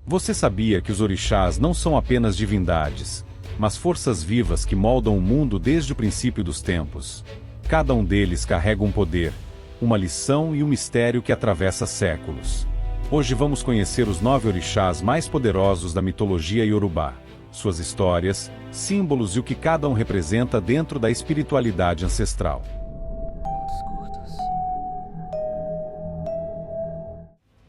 Você sabia que os orixás não são apenas divindades, mas forças vivas que moldam o mundo desde o princípio dos tempos? Cada um deles carrega um poder, uma lição e um mistério que atravessa séculos. Hoje vamos conhecer os 9 orixás mais poderosos da mitologia iorubá, suas histórias, símbolos e o que cada um representa dentro da espiritualidade ancestral.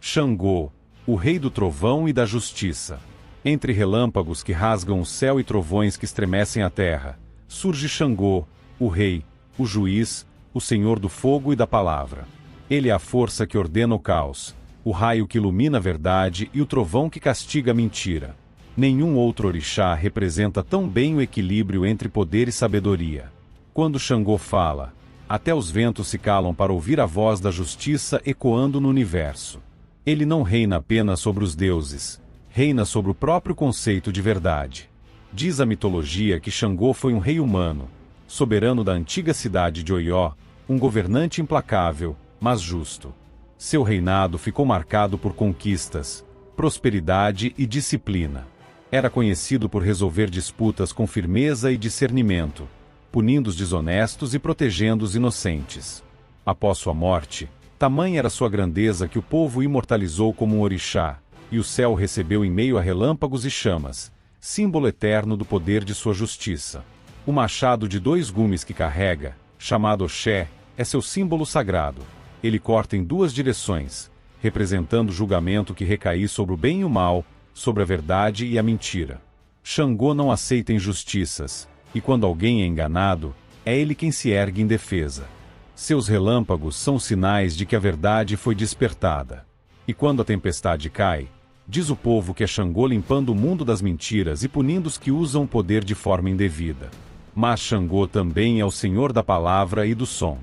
Xangô, o rei do trovão e da justiça. Entre relâmpagos que rasgam o céu e trovões que estremecem a terra, surge Xangô, o rei, o juiz, o senhor do fogo e da palavra. Ele é a força que ordena o caos, o raio que ilumina a verdade e o trovão que castiga a mentira. Nenhum outro orixá representa tão bem o equilíbrio entre poder e sabedoria. Quando Xangô fala, até os ventos se calam para ouvir a voz da justiça ecoando no universo. Ele não reina apenas sobre os deuses, reina sobre o próprio conceito de verdade. Diz a mitologia que Xangô foi um rei humano, soberano da antiga cidade de Oió, um governante implacável, mas justo. Seu reinado ficou marcado por conquistas, prosperidade e disciplina. Era conhecido por resolver disputas com firmeza e discernimento, punindo os desonestos e protegendo os inocentes. Após sua morte, tamanha era sua grandeza que o povo o imortalizou como um orixá, e o céu o recebeu em meio a relâmpagos e chamas, símbolo eterno do poder de sua justiça. O machado de 2 gumes que carrega, chamado Oxé, é seu símbolo sagrado. Ele corta em 2 direções, representando o julgamento que recai sobre o bem e o mal, sobre a verdade e a mentira. Xangô não aceita injustiças, e quando alguém é enganado, é ele quem se ergue em defesa. Seus relâmpagos são sinais de que a verdade foi despertada. E quando a tempestade cai, diz o povo que é Xangô limpando o mundo das mentiras e punindo os que usam o poder de forma indevida. Mas Xangô também é o senhor da palavra e do som.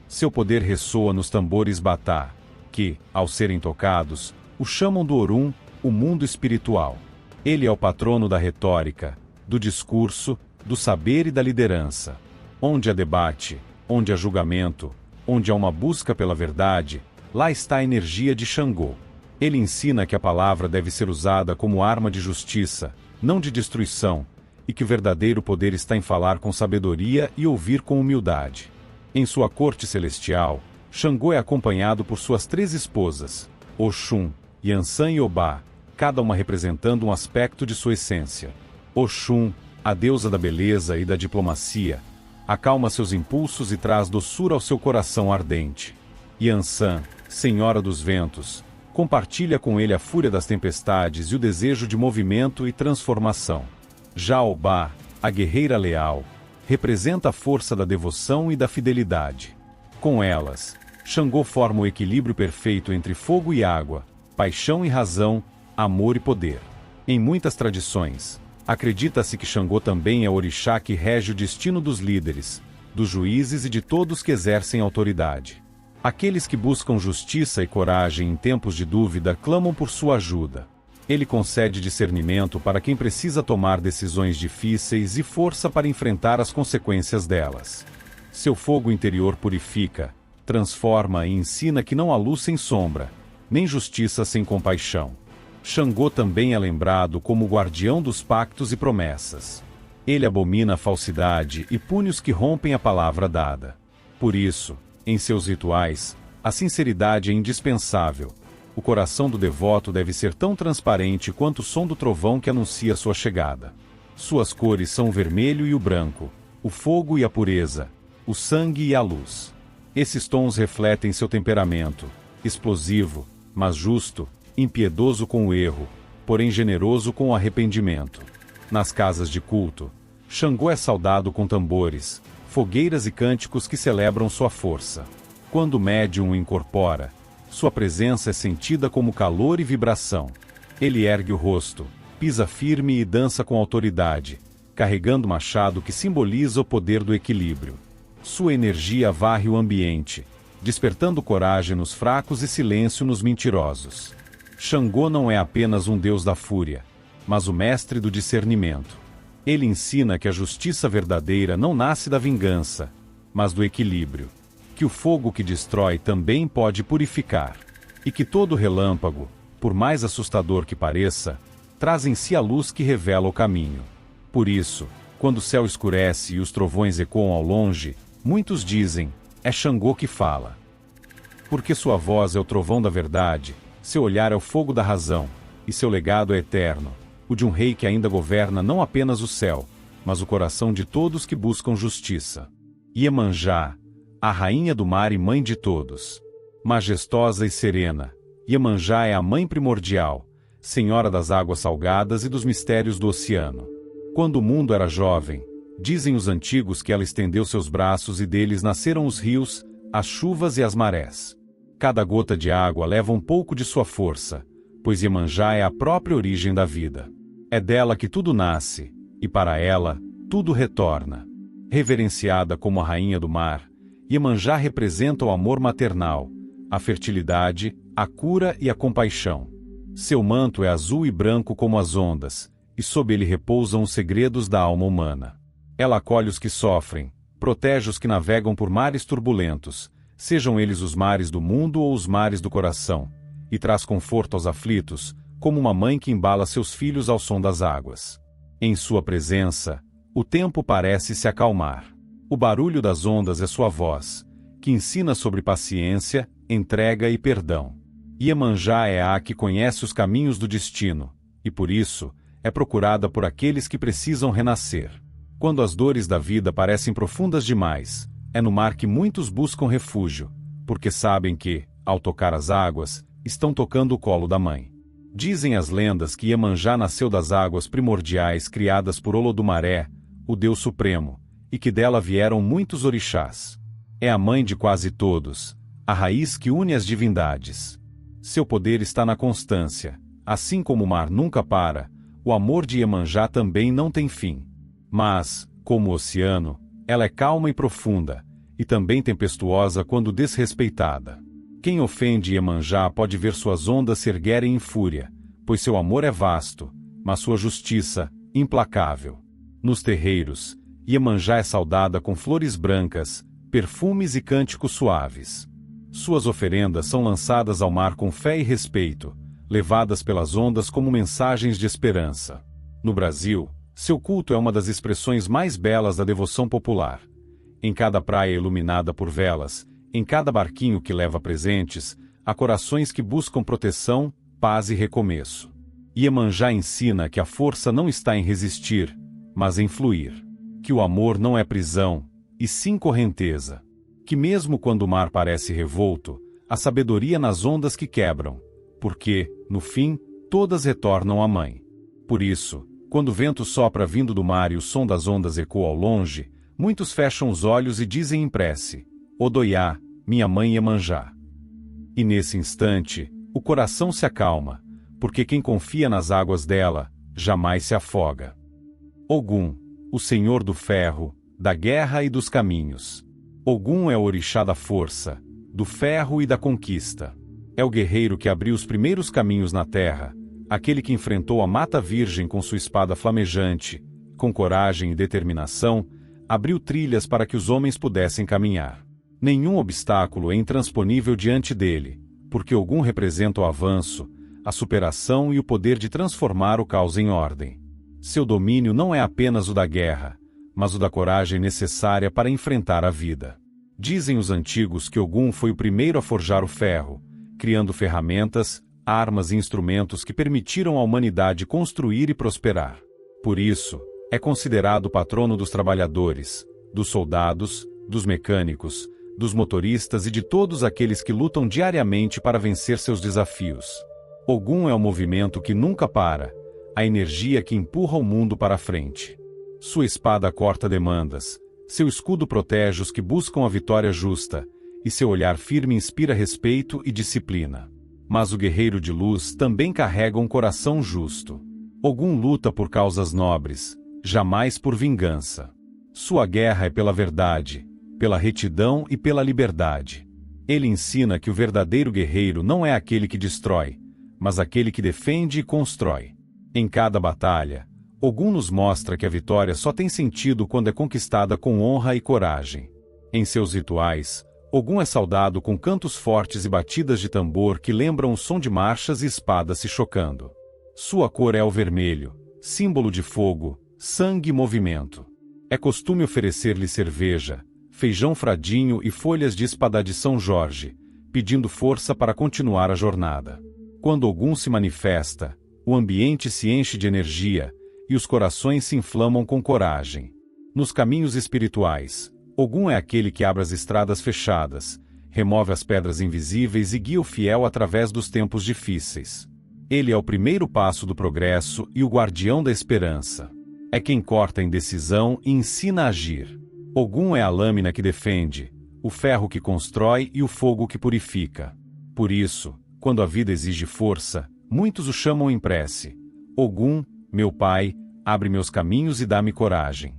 Seu poder ressoa nos tambores batá, que, ao serem tocados, o chamam do Orum, o mundo espiritual. Ele é o patrono da retórica, do discurso, do saber e da liderança. Onde há debate, onde há julgamento, onde há uma busca pela verdade, lá está a energia de Xangô. Ele ensina que a palavra deve ser usada como arma de justiça, não de destruição, e que o verdadeiro poder está em falar com sabedoria e ouvir com humildade. Em sua corte celestial, Xangô é acompanhado por suas 3 esposas, Oxum, Yansan e Obá, cada uma representando um aspecto de sua essência. Oxum, a deusa da beleza e da diplomacia, acalma seus impulsos e traz doçura ao seu coração ardente. Yansan, senhora dos ventos, compartilha com ele a fúria das tempestades e o desejo de movimento e transformação. Já Obá, a guerreira leal, representa a força da devoção e da fidelidade. Com elas, Xangô forma o equilíbrio perfeito entre fogo e água, paixão e razão, amor e poder. Em muitas tradições, acredita-se que Xangô também é o orixá que rege o destino dos líderes, dos juízes e de todos que exercem autoridade. Aqueles que buscam justiça e coragem em tempos de dúvida clamam por sua ajuda. Ele concede discernimento para quem precisa tomar decisões difíceis e força para enfrentar as consequências delas. Seu fogo interior purifica, transforma e ensina que não há luz sem sombra, nem justiça sem compaixão. Xangô também é lembrado como o guardião dos pactos e promessas. Ele abomina a falsidade e pune os que rompem a palavra dada. Por isso, em seus rituais, a sinceridade é indispensável. O coração do devoto deve ser tão transparente quanto o som do trovão que anuncia sua chegada. Suas cores são o vermelho e o branco, o fogo e a pureza, o sangue e a luz. Esses tons refletem seu temperamento, explosivo, mas justo, impiedoso com o erro, porém generoso com o arrependimento. Nas casas de culto, Xangô é saudado com tambores, fogueiras e cânticos que celebram sua força. Quando o médium o incorpora, sua presença é sentida como calor e vibração. Ele ergue o rosto, pisa firme e dança com autoridade, carregando o machado que simboliza o poder do equilíbrio. Sua energia varre o ambiente, despertando coragem nos fracos e silêncio nos mentirosos. Xangô não é apenas um deus da fúria, mas o mestre do discernimento. Ele ensina que a justiça verdadeira não nasce da vingança, mas do equilíbrio. Que o fogo que destrói também pode purificar. E que todo relâmpago, por mais assustador que pareça, traz em si a luz que revela o caminho. Por isso, quando o céu escurece e os trovões ecoam ao longe, muitos dizem, é Xangô que fala. Porque sua voz é o trovão da verdade, seu olhar é o fogo da razão, e seu legado é eterno, o de um rei que ainda governa não apenas o céu, mas o coração de todos que buscam justiça. Iemanjá, a rainha do mar e mãe de todos. Majestosa e serena, Iemanjá é a mãe primordial, senhora das águas salgadas e dos mistérios do oceano. Quando o mundo era jovem, dizem os antigos que ela estendeu seus braços e deles nasceram os rios, as chuvas e as marés. Cada gota de água leva um pouco de sua força, pois Iemanjá é a própria origem da vida. É dela que tudo nasce, e para ela, tudo retorna. Reverenciada como a rainha do mar, Iemanjá representa o amor maternal, a fertilidade, a cura e a compaixão. Seu manto é azul e branco como as ondas, e sob ele repousam os segredos da alma humana. Ela acolhe os que sofrem, protege os que navegam por mares turbulentos, sejam eles os mares do mundo ou os mares do coração, e traz conforto aos aflitos, como uma mãe que embala seus filhos ao som das águas. Em sua presença, o tempo parece se acalmar. O barulho das ondas é sua voz, que ensina sobre paciência, entrega e perdão. Iemanjá é a que conhece os caminhos do destino, e por isso, é procurada por aqueles que precisam renascer. Quando as dores da vida parecem profundas demais, é no mar que muitos buscam refúgio, porque sabem que, ao tocar as águas, estão tocando o colo da mãe. Dizem as lendas que Iemanjá nasceu das águas primordiais criadas por Olodumaré, o Deus Supremo, e que dela vieram muitos orixás. É a mãe de quase todos, a raiz que une as divindades. Seu poder está na constância, assim como o mar nunca para, o amor de Iemanjá também não tem fim. Mas, como o oceano, ela é calma e profunda, e também tempestuosa quando desrespeitada. Quem ofende Iemanjá pode ver suas ondas se erguerem em fúria, pois seu amor é vasto, mas sua justiça, implacável. Nos terreiros, Iemanjá é saudada com flores brancas, perfumes e cânticos suaves. Suas oferendas são lançadas ao mar com fé e respeito, levadas pelas ondas como mensagens de esperança. No Brasil, seu culto é uma das expressões mais belas da devoção popular. Em cada praia iluminada por velas, em cada barquinho que leva presentes, há corações que buscam proteção, paz e recomeço. Iemanjá ensina que a força não está em resistir, mas em fluir. Que o amor não é prisão, e sim correnteza. Que mesmo quando o mar parece revolto, há sabedoria nas ondas que quebram, porque, no fim, todas retornam à mãe. Por isso, quando o vento sopra vindo do mar e o som das ondas ecoa ao longe, muitos fecham os olhos e dizem em prece, Odoiá, minha mãe Iemanjá. E nesse instante, o coração se acalma, porque quem confia nas águas dela, jamais se afoga. Ogum, o senhor do ferro, da guerra e dos caminhos. Ogum é o orixá da força, do ferro e da conquista. É o guerreiro que abriu os primeiros caminhos na terra, aquele que enfrentou a mata virgem com sua espada flamejante, com coragem e determinação, abriu trilhas para que os homens pudessem caminhar. Nenhum obstáculo é intransponível diante dele, porque Ogum representa o avanço, a superação e o poder de transformar o caos em ordem. Seu domínio não é apenas o da guerra, mas o da coragem necessária para enfrentar a vida. Dizem os antigos que Ogum foi o primeiro a forjar o ferro, criando ferramentas, armas e instrumentos que permitiram à humanidade construir e prosperar. Por isso, é considerado o patrono dos trabalhadores, dos soldados, dos mecânicos, dos motoristas e de todos aqueles que lutam diariamente para vencer seus desafios. Ogum é o movimento que nunca para, a energia que empurra o mundo para a frente. Sua espada corta demandas, seu escudo protege os que buscam a vitória justa, e seu olhar firme inspira respeito e disciplina. Mas o guerreiro de luz também carrega um coração justo. Ogum luta por causas nobres, jamais por vingança. Sua guerra é pela verdade, pela retidão e pela liberdade. Ele ensina que o verdadeiro guerreiro não é aquele que destrói, mas aquele que defende e constrói. Em cada batalha, Ogum nos mostra que a vitória só tem sentido quando é conquistada com honra e coragem. Em seus rituais, Ogum é saudado com cantos fortes e batidas de tambor que lembram o som de marchas e espadas se chocando. Sua cor é o vermelho, símbolo de fogo, sangue e movimento. É costume oferecer-lhe cerveja, feijão fradinho e folhas de espadá de São Jorge, pedindo força para continuar a jornada. Quando Ogum se manifesta, o ambiente se enche de energia e os corações se inflamam com coragem. Nos caminhos espirituais, Ogum é aquele que abre as estradas fechadas, remove as pedras invisíveis e guia o fiel através dos tempos difíceis. Ele é o primeiro passo do progresso e o guardião da esperança. É quem corta a indecisão e ensina a agir. Ogum é a lâmina que defende, o ferro que constrói e o fogo que purifica. Por isso, quando a vida exige força, muitos o chamam em prece. Ogum, meu pai, abre meus caminhos e dá-me coragem.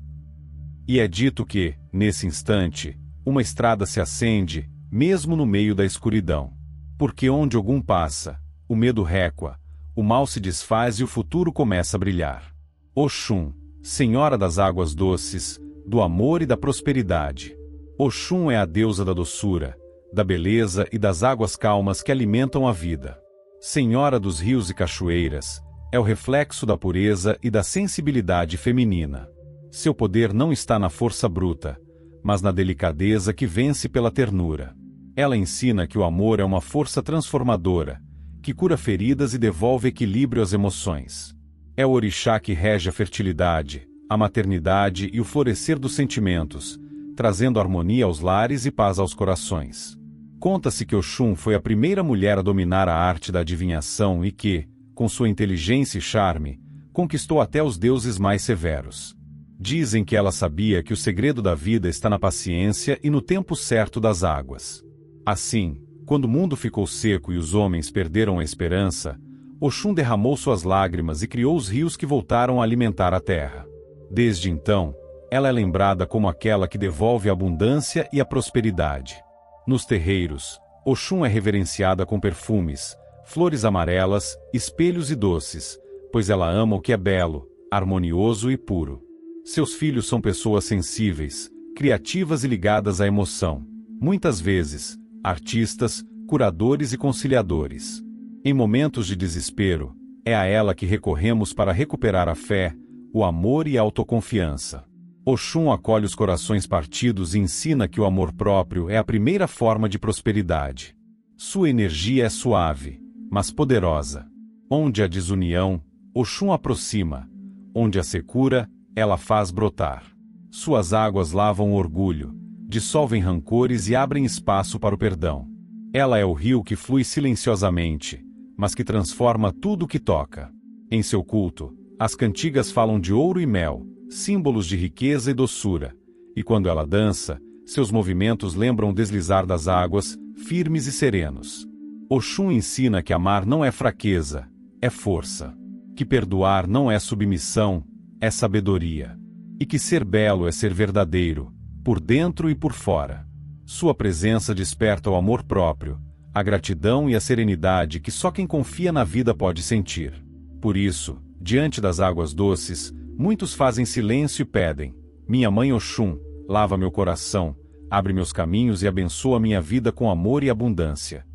E é dito que, nesse instante, uma estrada se acende, mesmo no meio da escuridão. Porque onde Ogum passa, o medo recua, o mal se desfaz e o futuro começa a brilhar. Oxum, Senhora das águas doces, do amor e da prosperidade. Oxum é a deusa da doçura, da beleza e das águas calmas que alimentam a vida. Senhora dos rios e cachoeiras, é o reflexo da pureza e da sensibilidade feminina. Seu poder não está na força bruta, mas na delicadeza que vence pela ternura. Ela ensina que o amor é uma força transformadora, que cura feridas e devolve equilíbrio às emoções. É o orixá que rege a fertilidade, a maternidade e o florescer dos sentimentos, trazendo harmonia aos lares e paz aos corações. Conta-se que Oxum foi a primeira mulher a dominar a arte da adivinhação e que, com sua inteligência e charme, conquistou até os deuses mais severos. Dizem que ela sabia que o segredo da vida está na paciência e no tempo certo das águas. Assim, quando o mundo ficou seco e os homens perderam a esperança, Oxum derramou suas lágrimas e criou os rios que voltaram a alimentar a terra. Desde então, ela é lembrada como aquela que devolve a abundância e a prosperidade. Nos terreiros, Oxum é reverenciada com perfumes, flores amarelas, espelhos e doces, pois ela ama o que é belo, harmonioso e puro. Seus filhos são pessoas sensíveis, criativas e ligadas à emoção. Muitas vezes, artistas, curadores e conciliadores. Em momentos de desespero, é a ela que recorremos para recuperar a fé, o amor e a autoconfiança. Oxum acolhe os corações partidos e ensina que o amor próprio é a primeira forma de prosperidade. Sua energia é suave, mas poderosa. Onde há desunião, Oxum aproxima. Onde há secura, ela faz brotar. Suas águas lavam o orgulho, dissolvem rancores e abrem espaço para o perdão. Ela é o rio que flui silenciosamente, mas que transforma tudo o que toca. Em seu culto, as cantigas falam de ouro e mel, símbolos de riqueza e doçura, e quando ela dança, seus movimentos lembram o deslizar das águas, firmes e serenos. Oxum ensina que amar não é fraqueza, é força. Que perdoar não é submissão, é sabedoria. E que ser belo é ser verdadeiro, por dentro e por fora. Sua presença desperta o amor próprio, a gratidão e a serenidade que só quem confia na vida pode sentir. Por isso, diante das águas doces, muitos fazem silêncio e pedem: minha mãe Oxum, lava meu coração, abre meus caminhos e abençoa minha vida com amor e abundância.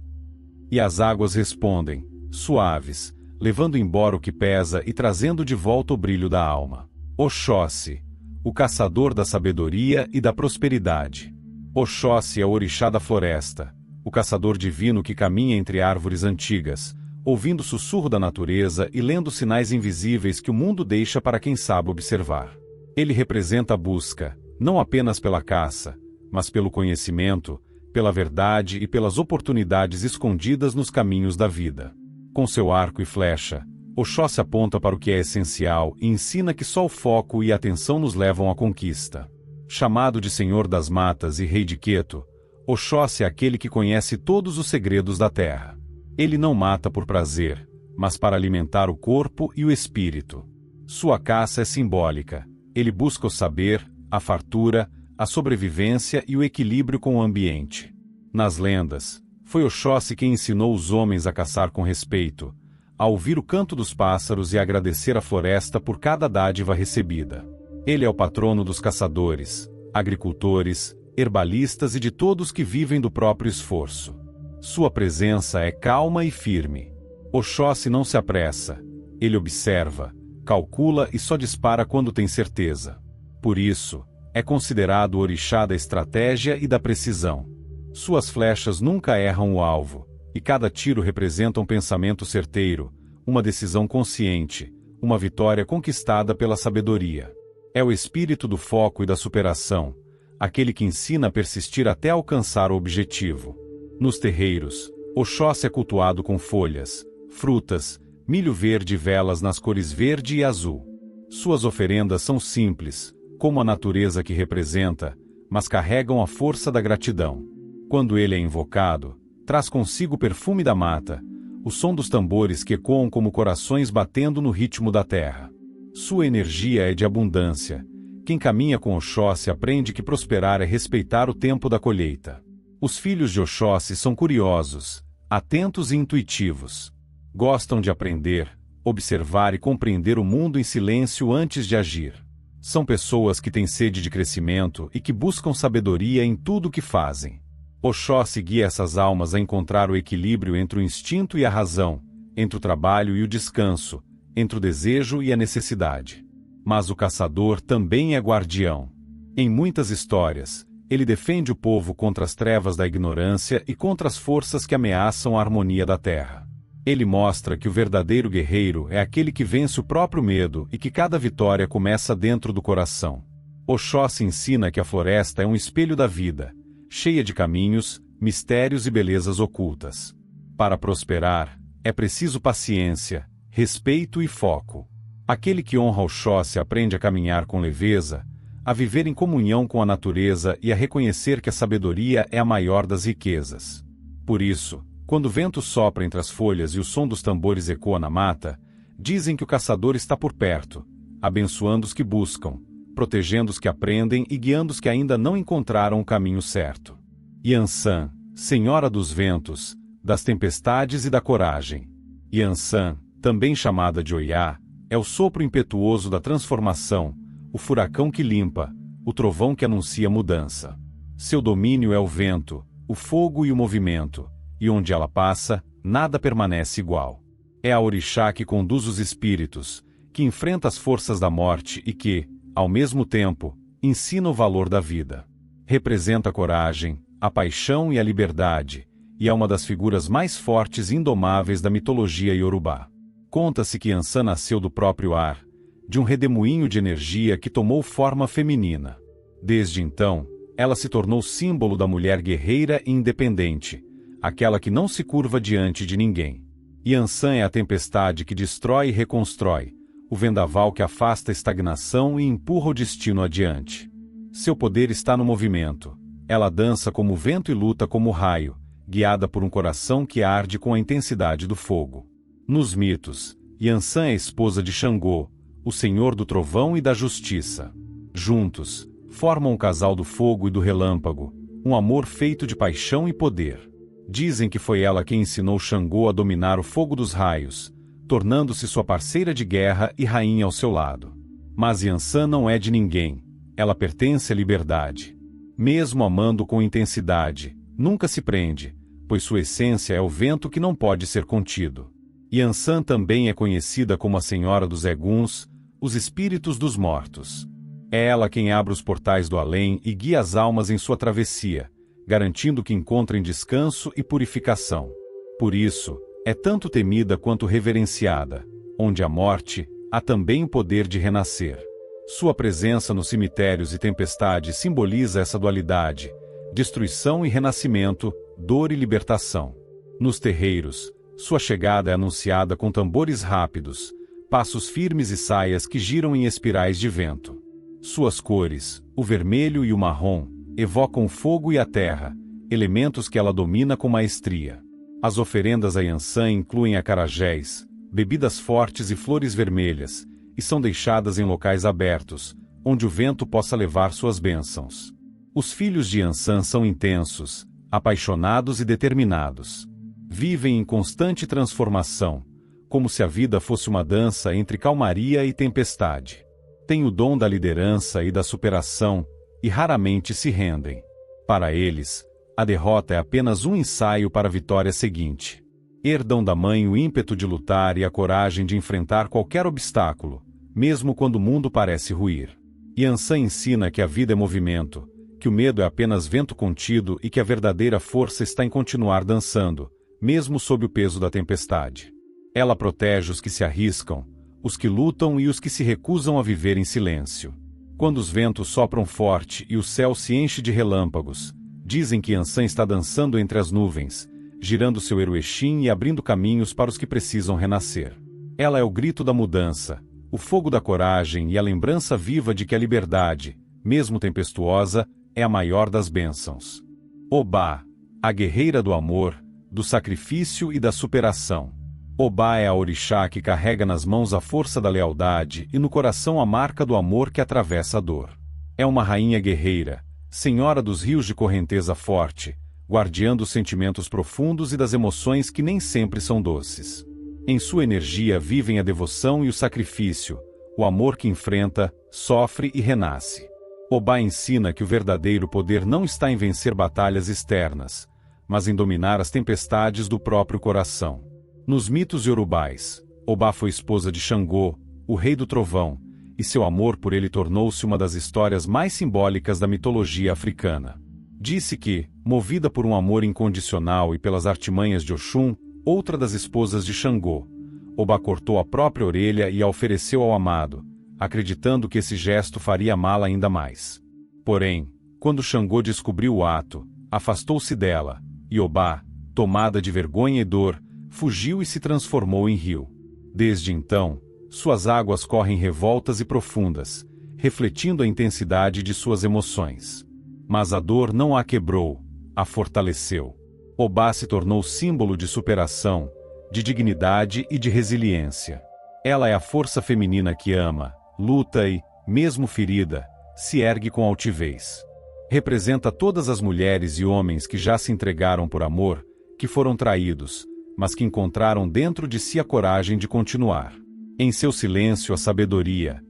E as águas respondem, suaves, levando embora o que pesa e trazendo de volta o brilho da alma. Oxóssi, o caçador da sabedoria e da prosperidade. Oxóssi é o orixá da floresta, o caçador divino que caminha entre árvores antigas, ouvindo o sussurro da natureza e lendo sinais invisíveis que o mundo deixa para quem sabe observar. Ele representa a busca, não apenas pela caça, mas pelo conhecimento, pela verdade e pelas oportunidades escondidas nos caminhos da vida. Com seu arco e flecha, Oxóssi aponta para o que é essencial e ensina que só o foco e a atenção nos levam à conquista. Chamado de Senhor das Matas e Rei de Queto, Oxóssi é aquele que conhece todos os segredos da terra. Ele não mata por prazer, mas para alimentar o corpo e o espírito. Sua caça é simbólica. Ele busca o saber, a fartura, a sobrevivência e o equilíbrio com o ambiente. Nas lendas, foi Oxóssi quem ensinou os homens a caçar com respeito, a ouvir o canto dos pássaros e a agradecer à floresta por cada dádiva recebida. Ele é o patrono dos caçadores, agricultores, herbalistas e de todos que vivem do próprio esforço. Sua presença é calma e firme. Oxóssi não se apressa. Ele observa, calcula e só dispara quando tem certeza. Por isso, é considerado o orixá da estratégia e da precisão. Suas flechas nunca erram o alvo, e cada tiro representa um pensamento certeiro, uma decisão consciente, uma vitória conquistada pela sabedoria. É o espírito do foco e da superação, aquele que ensina a persistir até alcançar o objetivo. Nos terreiros, Oxóssi é cultuado com folhas, frutas, milho verde e velas nas cores verde e azul. Suas oferendas são simples, como a natureza que representa, mas carregam a força da gratidão. Quando ele é invocado, traz consigo o perfume da mata, o som dos tambores que ecoam como corações batendo no ritmo da terra. Sua energia é de abundância. Quem caminha com Oxóssi aprende que prosperar é respeitar o tempo da colheita. Os filhos de Oxóssi são curiosos, atentos e intuitivos. Gostam de aprender, observar e compreender o mundo em silêncio antes de agir. São pessoas que têm sede de crescimento e que buscam sabedoria em tudo o que fazem. Oxóssi guia essas almas a encontrar o equilíbrio entre o instinto e a razão, entre o trabalho e o descanso, entre o desejo e a necessidade. Mas o caçador também é guardião. Em muitas histórias, ele defende o povo contra as trevas da ignorância e contra as forças que ameaçam a harmonia da terra. Ele mostra que o verdadeiro guerreiro é aquele que vence o próprio medo e que cada vitória começa dentro do coração. Oxóssi ensina que a floresta é um espelho da vida, cheia de caminhos, mistérios e belezas ocultas. Para prosperar, é preciso paciência, respeito e foco. Aquele que honra Oxóssi aprende a caminhar com leveza, a viver em comunhão com a natureza e a reconhecer que a sabedoria é a maior das riquezas. Por isso, quando o vento sopra entre as folhas e o som dos tambores ecoa na mata, dizem que o caçador está por perto, abençoando os que buscam, protegendo os que aprendem e guiando os que ainda não encontraram o caminho certo. Yansan, Senhora dos Ventos, das Tempestades e da Coragem. Yansan, também chamada de Oiá, é o sopro impetuoso da transformação, o furacão que limpa, o trovão que anuncia mudança. Seu domínio é o vento, o fogo e o movimento, e onde ela passa, nada permanece igual. É a orixá que conduz os espíritos, que enfrenta as forças da morte e que, ao mesmo tempo, ensina o valor da vida. Representa a coragem, a paixão e a liberdade, e é uma das figuras mais fortes e indomáveis da mitologia iorubá. Conta-se que Yansan nasceu do próprio ar, de um redemoinho de energia que tomou forma feminina. Desde então, ela se tornou símbolo da mulher guerreira e independente, aquela que não se curva diante de ninguém. Yansan é a tempestade que destrói e reconstrói, o vendaval que afasta a estagnação e empurra o destino adiante. Seu poder está no movimento. Ela dança como o vento e luta como o raio, guiada por um coração que arde com a intensidade do fogo. Nos mitos, Yansan é esposa de Xangô, o senhor do trovão e da justiça. Juntos, formam o casal do fogo e do relâmpago, um amor feito de paixão e poder. Dizem que foi ela quem ensinou Xangô a dominar o fogo dos raios, tornando-se sua parceira de guerra e rainha ao seu lado. Mas Yansan não é de ninguém, ela pertence à liberdade. Mesmo amando com intensidade, nunca se prende, pois sua essência é o vento que não pode ser contido. Yansan também é conhecida como a Senhora dos Eguns, os espíritos dos mortos. É ela quem abre os portais do além e guia as almas em sua travessia, garantindo que encontrem descanso e purificação. Por isso, é tanto temida quanto reverenciada. Onde há morte, há também o poder de renascer. Sua presença nos cemitérios e tempestades simboliza essa dualidade, destruição e renascimento, dor e libertação. Nos terreiros, sua chegada é anunciada com tambores rápidos, passos firmes e saias que giram em espirais de vento. Suas cores, o vermelho e o marrom, evocam o fogo e a terra, elementos que ela domina com maestria. As oferendas a Yansan incluem acarajés, bebidas fortes e flores vermelhas, e são deixadas em locais abertos, onde o vento possa levar suas bênçãos. Os filhos de Yansan são intensos, apaixonados e determinados. Vivem em constante transformação, como se a vida fosse uma dança entre calmaria e tempestade. Têm o dom da liderança e da superação, e raramente se rendem. Para eles, a derrota é apenas um ensaio para a vitória seguinte. Herdam da mãe o ímpeto de lutar e a coragem de enfrentar qualquer obstáculo, mesmo quando o mundo parece ruir. Yansan ensina que a vida é movimento, que o medo é apenas vento contido e que a verdadeira força está em continuar dançando, mesmo sob o peso da tempestade. Ela protege os que se arriscam, os que lutam e os que se recusam a viver em silêncio. Quando os ventos sopram forte e o céu se enche de relâmpagos, dizem que Yansan está dançando entre as nuvens, girando seu eruexim e abrindo caminhos para os que precisam renascer. Ela é o grito da mudança, o fogo da coragem e a lembrança viva de que a liberdade, mesmo tempestuosa, é a maior das bênçãos. Obá, a guerreira do amor, do sacrifício e da superação. Obá é a orixá que carrega nas mãos a força da lealdade e no coração a marca do amor que atravessa a dor. É uma rainha guerreira, senhora dos rios de correnteza forte, guardiã dos sentimentos profundos e das emoções que nem sempre são doces. Em sua energia vivem a devoção e o sacrifício, o amor que enfrenta, sofre e renasce. Obá ensina que o verdadeiro poder não está em vencer batalhas externas, mas em dominar as tempestades do próprio coração. Nos mitos iorubais, Obá foi esposa de Xangô, o rei do trovão, e seu amor por ele tornou-se uma das histórias mais simbólicas da mitologia africana. Disse que, movida por um amor incondicional e pelas artimanhas de Oxum, outra das esposas de Xangô, Obá cortou a própria orelha e a ofereceu ao amado, acreditando que esse gesto faria amá-la ainda mais. Porém, quando Xangô descobriu o ato, afastou-se dela, e Obá, tomada de vergonha e dor, fugiu e se transformou em rio. Desde então, suas águas correm revoltas e profundas, refletindo a intensidade de suas emoções. Mas a dor não a quebrou, a fortaleceu. Obá se tornou símbolo de superação, de dignidade e de resiliência. Ela é a força feminina que ama, luta e, mesmo ferida, se ergue com altivez. Representa todas as mulheres e homens que já se entregaram por amor, que foram traídos, mas que encontraram dentro de si a coragem de continuar. Em seu silêncio a sabedoria,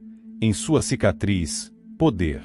em sua cicatriz, poder.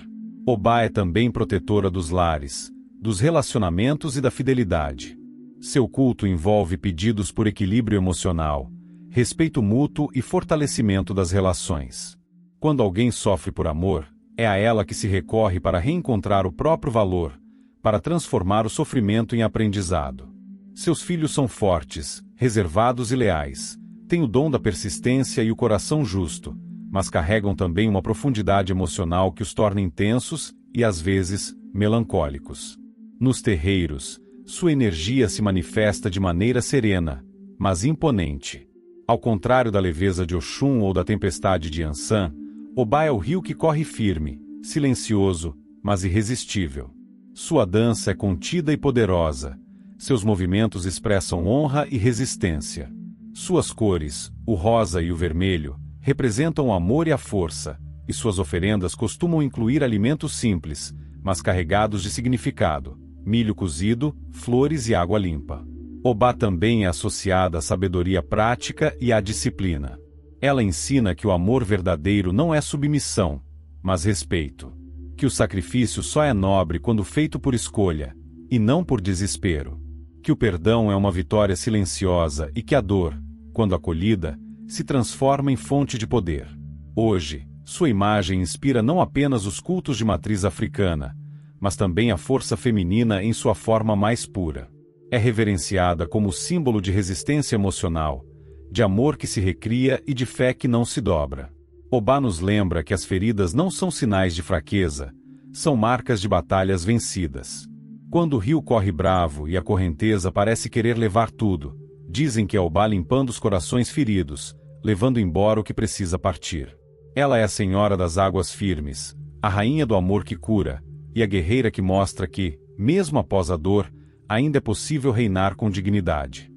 Obá é também protetora dos lares, dos relacionamentos e da fidelidade. Seu culto envolve pedidos por equilíbrio emocional, respeito mútuo e fortalecimento das relações. Quando alguém sofre por amor, é a ela que se recorre para reencontrar o próprio valor, para transformar o sofrimento em aprendizado. Seus filhos são fortes, reservados e leais, têm o dom da persistência e o coração justo, mas carregam também uma profundidade emocional que os torna intensos e, às vezes, melancólicos. Nos terreiros, sua energia se manifesta de maneira serena, mas imponente. Ao contrário da leveza de Oxum ou da tempestade de Yansan, Obá é o rio que corre firme, silencioso, mas irresistível. Sua dança é contida e poderosa. Seus movimentos expressam honra e resistência. Suas cores, o rosa e o vermelho, representam o amor e a força, e suas oferendas costumam incluir alimentos simples, mas carregados de significado: milho cozido, flores e água limpa. Obá também é associada à sabedoria prática e à disciplina. Ela ensina que o amor verdadeiro não é submissão, mas respeito. Que o sacrifício só é nobre quando feito por escolha, e não por desespero. Que o perdão é uma vitória silenciosa e que a dor, quando acolhida, se transforma em fonte de poder. Hoje, sua imagem inspira não apenas os cultos de matriz africana, mas também a força feminina em sua forma mais pura. É reverenciada como símbolo de resistência emocional, de amor que se recria e de fé que não se dobra. Obá nos lembra que as feridas não são sinais de fraqueza, são marcas de batalhas vencidas. Quando o rio corre bravo e a correnteza parece querer levar tudo, dizem que é Obá limpando os corações feridos, levando embora o que precisa partir. Ela é a senhora das águas firmes, a rainha do amor que cura, e a guerreira que mostra que, mesmo após a dor, ainda é possível reinar com dignidade.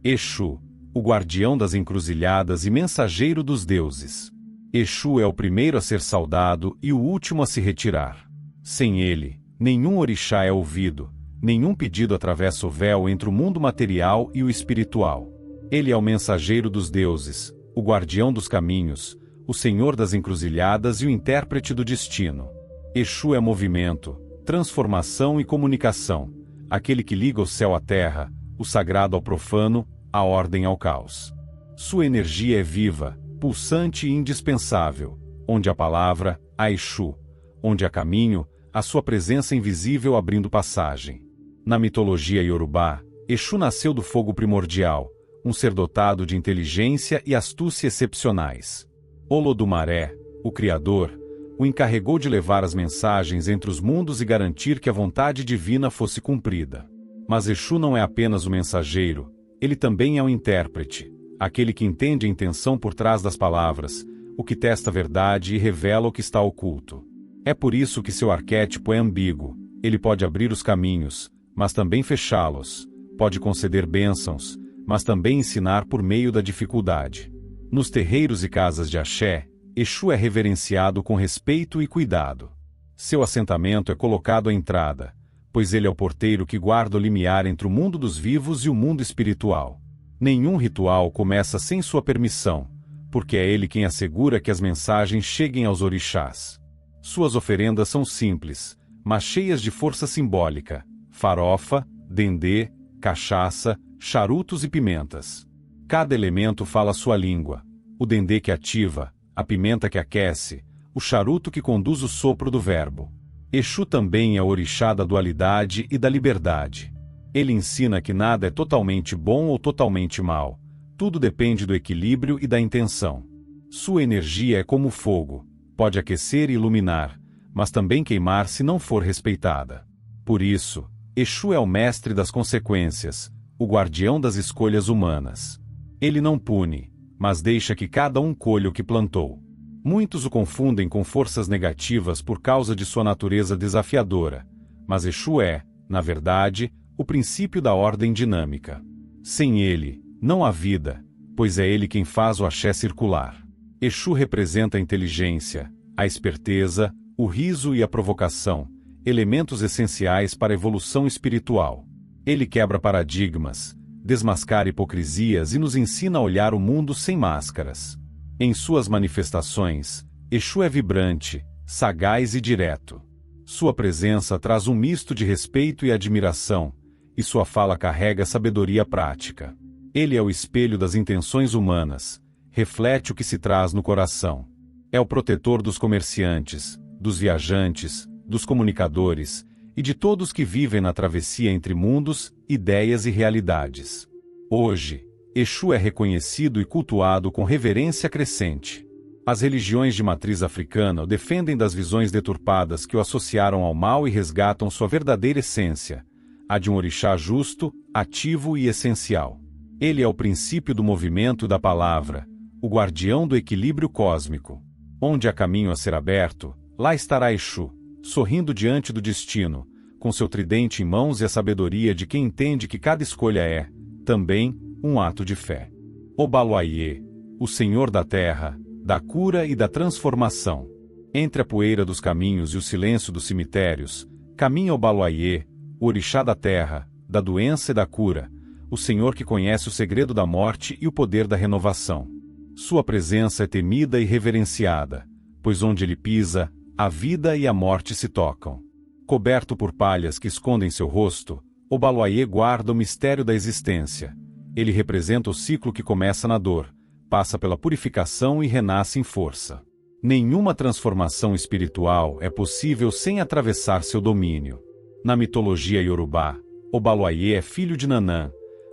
Exu, o guardião das encruzilhadas e mensageiro dos deuses. Exu é o primeiro a ser saudado e o último a se retirar. Sem ele, nenhum orixá é ouvido, nenhum pedido atravessa o véu entre o mundo material e o espiritual. Ele é o mensageiro dos deuses, o guardião dos caminhos, o senhor das encruzilhadas e o intérprete do destino. Exu é movimento, transformação e comunicação, aquele que liga o céu à terra, o sagrado ao profano, a ordem ao caos. Sua energia é viva, pulsante e indispensável. Onde há palavra, há Exu. Onde há caminho, a sua presença invisível abrindo passagem. Na mitologia iorubá, Exu nasceu do fogo primordial, um ser dotado de inteligência e astúcia excepcionais. Olodumaré, o Criador, o encarregou de levar as mensagens entre os mundos e garantir que a vontade divina fosse cumprida. Mas Exu não é apenas o mensageiro, ele também é o intérprete, aquele que entende a intenção por trás das palavras, o que testa a verdade e revela o que está oculto. É por isso que seu arquétipo é ambíguo. Ele pode abrir os caminhos, mas também fechá-los. Pode conceder bênçãos, mas também ensinar por meio da dificuldade. Nos terreiros e casas de axé, Exu é reverenciado com respeito e cuidado. Seu assentamento é colocado à entrada, pois ele é o porteiro que guarda o limiar entre o mundo dos vivos e o mundo espiritual. Nenhum ritual começa sem sua permissão, porque é ele quem assegura que as mensagens cheguem aos orixás. Suas oferendas são simples, mas cheias de força simbólica: farofa, dendê, cachaça, charutos e pimentas. Cada elemento fala sua língua: o dendê que ativa, a pimenta que aquece, o charuto que conduz o sopro do verbo. Exu também é o orixá da dualidade e da liberdade. Ele ensina que nada é totalmente bom ou totalmente mal. Tudo depende do equilíbrio e da intenção. Sua energia é como fogo, pode aquecer e iluminar, mas também queimar se não for respeitada. Por isso, Exu é o mestre das consequências, o guardião das escolhas humanas. Ele não pune, mas deixa que cada um colha o que plantou. Muitos o confundem com forças negativas por causa de sua natureza desafiadora, mas Exu é, na verdade, o princípio da ordem dinâmica. Sem ele, não há vida, pois é ele quem faz o axé circular. Exu representa a inteligência, a esperteza, o riso e a provocação, elementos essenciais para a evolução espiritual. Ele quebra paradigmas, desmascara hipocrisias e nos ensina a olhar o mundo sem máscaras. Em suas manifestações, Exu é vibrante, sagaz e direto. Sua presença traz um misto de respeito e admiração, e sua fala carrega sabedoria prática. Ele é o espelho das intenções humanas, reflete o que se traz no coração. É o protetor dos comerciantes, dos viajantes, dos comunicadores e de todos que vivem na travessia entre mundos, ideias e realidades. Hoje, Exu é reconhecido e cultuado com reverência crescente. As religiões de matriz africana o defendem das visões deturpadas que o associaram ao mal e resgatam sua verdadeira essência, a de um orixá justo, ativo e essencial. Ele é o princípio do movimento da palavra, o guardião do equilíbrio cósmico. Onde há caminho a ser aberto, lá estará Exu, sorrindo diante do destino, com seu tridente em mãos e a sabedoria de quem entende que cada escolha é, também, um ato de fé. Obaloaiê, o Senhor da terra, da cura e da transformação. Entre a poeira dos caminhos e o silêncio dos cemitérios, caminha Obaloaiê, o orixá da terra, da doença e da cura, o Senhor que conhece o segredo da morte e o poder da renovação. Sua presença é temida e reverenciada, pois onde ele pisa, a vida e a morte se tocam. Coberto por palhas que escondem seu rosto, Obaloaiê guarda o mistério da existência. Ele representa o ciclo que começa na dor, passa pela purificação e renasce em força. Nenhuma transformação espiritual é possível sem atravessar seu domínio. Na mitologia iorubá, Obaloaiê é filho de Nanã,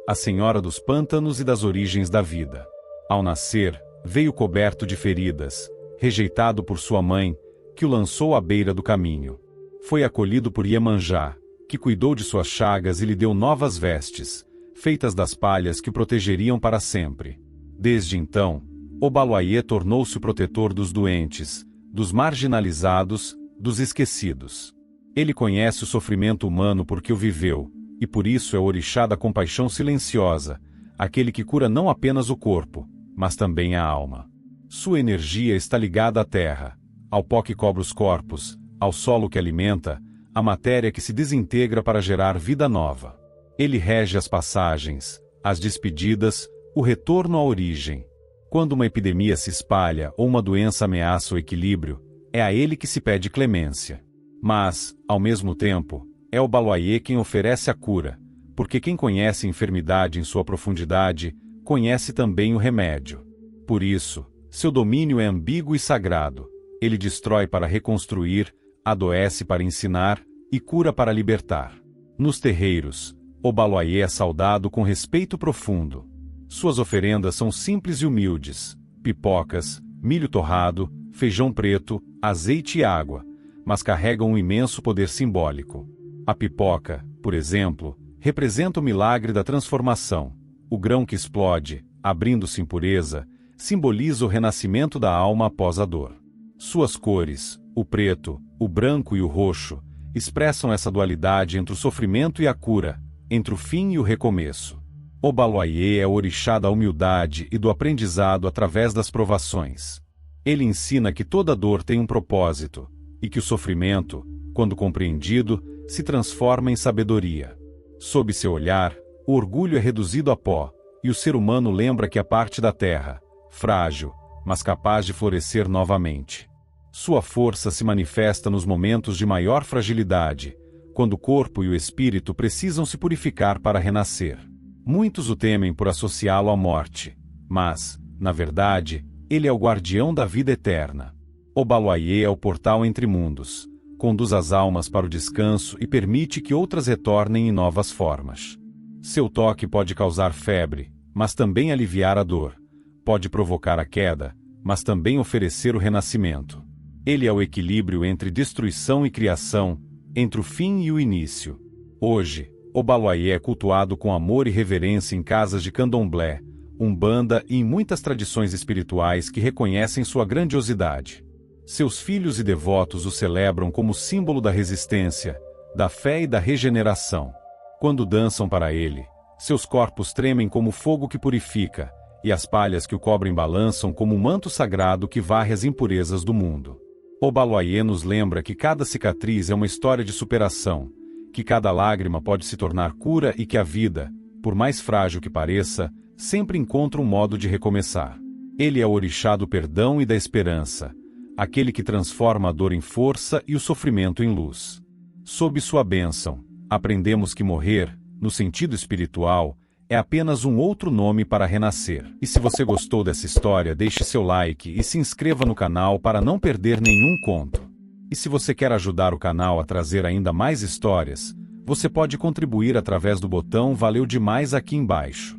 a senhora dos pântanos e das origens da vida. Ao nascer, veio coberto de feridas, rejeitado por sua mãe, que o lançou à beira do caminho. Foi acolhido por Iemanjá, que cuidou de suas chagas e lhe deu novas vestes, feitas das palhas que o protegeriam para sempre. Desde então, Obaloaiê tornou-se o protetor dos doentes, dos marginalizados, dos esquecidos. Ele conhece o sofrimento humano porque o viveu, e por isso é o orixá da compaixão silenciosa, aquele que cura não apenas o corpo, mas também a alma. Sua energia está ligada à terra, ao pó que cobre os corpos, ao solo que alimenta, à matéria que se desintegra para gerar vida nova. Ele rege as passagens, as despedidas, o retorno à origem. Quando uma epidemia se espalha ou uma doença ameaça o equilíbrio, é a ele que se pede clemência. Mas, ao mesmo tempo, é Obaloaiê quem oferece a cura, porque quem conhece a enfermidade em sua profundidade, conhece também o remédio. Por isso, seu domínio é ambíguo e sagrado. Ele destrói para reconstruir, adoece para ensinar e cura para libertar. Nos terreiros, Obaloaiê é saudado com respeito profundo. Suas oferendas são simples e humildes: pipocas, milho torrado, feijão preto, azeite e água, mas carregam um imenso poder simbólico. A pipoca, por exemplo, representa o milagre da transformação. O grão que explode, abrindo-se em pureza, simboliza o renascimento da alma após a dor. Suas cores, o preto, o branco e o roxo, expressam essa dualidade entre o sofrimento e a cura, entre o fim e o recomeço. Obaloaiê é o orixá da humildade e do aprendizado através das provações. Ele ensina que toda dor tem um propósito, e que o sofrimento, quando compreendido, se transforma em sabedoria. Sob seu olhar, o orgulho é reduzido a pó, e o ser humano lembra que é parte da terra, frágil, mas capaz de florescer novamente. Sua força se manifesta nos momentos de maior fragilidade, quando o corpo e o espírito precisam se purificar para renascer. Muitos o temem por associá-lo à morte, mas, na verdade, ele é o guardião da vida eterna. Obaloaiê é o portal entre mundos, conduz as almas para o descanso e permite que outras retornem em novas formas. Seu toque pode causar febre, mas também aliviar a dor. Pode provocar a queda, mas também oferecer o renascimento. Ele é o equilíbrio entre destruição e criação, entre o fim e o início. Hoje, Obaloaiê é cultuado com amor e reverência em casas de candomblé, umbanda e em muitas tradições espirituais que reconhecem sua grandiosidade. Seus filhos e devotos o celebram como símbolo da resistência, da fé e da regeneração. Quando dançam para ele, seus corpos tremem como fogo que purifica, e as palhas que o cobrem balançam como um manto sagrado que varre as impurezas do mundo. Obaloaiê nos lembra que cada cicatriz é uma história de superação, que cada lágrima pode se tornar cura e que a vida, por mais frágil que pareça, sempre encontra um modo de recomeçar. Ele é o orixá do perdão e da esperança, aquele que transforma a dor em força e o sofrimento em luz. Sob sua bênção, aprendemos que morrer, no sentido espiritual, é apenas um outro nome para renascer. E se você gostou dessa história, deixe seu like e se inscreva no canal para não perder nenhum conto. E se você quer ajudar o canal a trazer ainda mais histórias, você pode contribuir através do botão Valeu Demais aqui embaixo.